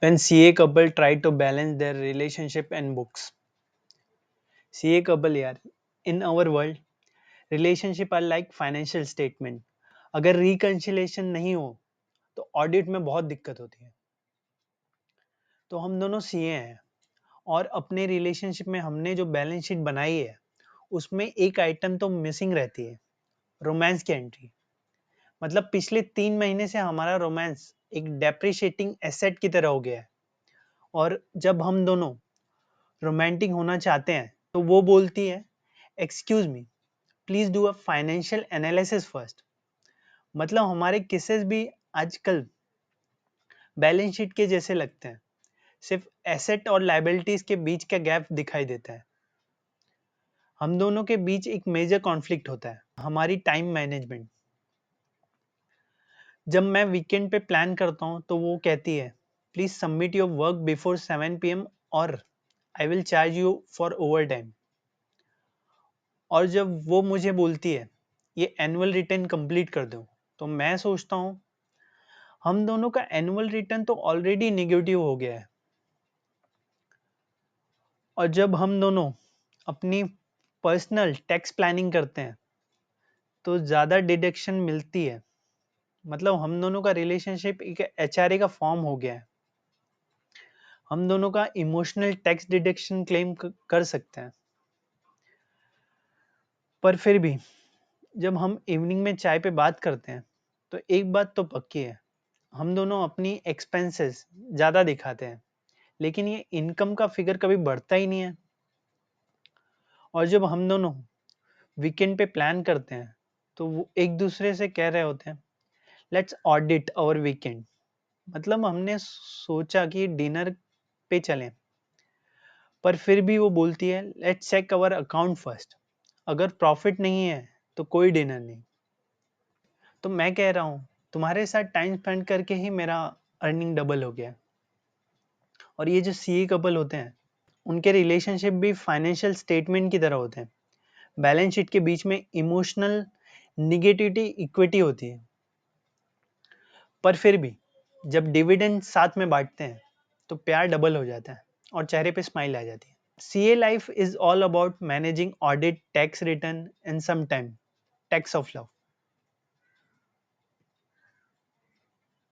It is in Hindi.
when CA couple try to balance their relationship and books. CA couple यार, in our world, relationship are like financial statement. अगर reconciliation नहीं हो तो ऑडिट में बहुत दिक्कत होती है। तो हम दोनों सीए हैं और अपने रिलेशनशिप में हमने जो बैलेंस शीट बनाई है उसमें एक आइटम तो मिसिंग रहती है, रोमांस की एंट्री। मतलब पिछले 3 महीने से हमारा रोमांस एक डेप्रिशिएटिंग एसेट की तरह हो गया है। और जब हम दोनों रोमांटिक होना चाहते हैं तो वो बोलती है, excuse me, please do a financial analysis first. मतलब हमारे किसेस भी आजकल बैलेंस शीट के जैसे लगते हैं, सिर्फ एसेट और लाइबिलिटीज के बीच का गैप दिखाई देता है। हम दोनों के बीच एक मेजर कॉन्फ्लिक्ट होता है, हमारी टाइम मैनेजमेंट। जब मैं वीकेंड पे प्लान करता हूँ तो वो कहती है, please submit your work before 7 PM और I will charge you for over time. और जब वो मुझे बोलती है, ये एनुअल रिटर्न कंप्लीट कर दो, तो मैं सोचता हूँ हम दोनों का एनुअल रिटर्न तो ऑलरेडी नेगेटिव हो गया है। और जब हम दोनों अपनी पर्सनल टैक्स प्लानिंग करते हैं तो ज़्यादा डिडक्शन मिलती है। मतलब हम दोनों का रिलेशनशिप एक एचआरए का फॉर्म हो गया है। हम दोनों का इमोशनल टैक्स डिडक्शन क्लेम कर सकते हैं। पर फिर भी जब हम इवनिंग में चाय पे बात करते हैं तो एक बात तो पक्की है, हम दोनों अपनी एक्सपेंसेस ज़्यादा दिखाते हैं, लेकिन ये इनकम का फिगर कभी बढ़ता ही नहीं है। और जब हम दोनों वीकेंड पे प्लान करते हैं तो वो एक दूसरे से कह रहे होते हैं, लेट्स ऑडिट आवर वीकेंड। मतलब हमने सोचा कि डिनर पे चलें, पर फिर भी वो बोलती है, let's check our account first. अगर प्रॉफिट नहीं है तो कोई डिनर नहीं। तो मैं कह रहा हूँ तुम्हारे साथ टाइम स्पेंड करके ही मेरा अर्निंग डबल हो गया। और ये जो सीए कपल होते हैं उनके रिलेशनशिप भी फाइनेंशियल स्टेटमेंट की तरह होते हैं। बैलेंस शीट के बीच में इमोशनल निगेटिविटी इक्विटी होती है। पर फिर भी जब डिविडेंड साथ में बांटते हैं तो प्यार डबल हो जाता है और चेहरे पे स्माइल आ जाती है। CA life is all about managing audit, tax return and some time tax of love.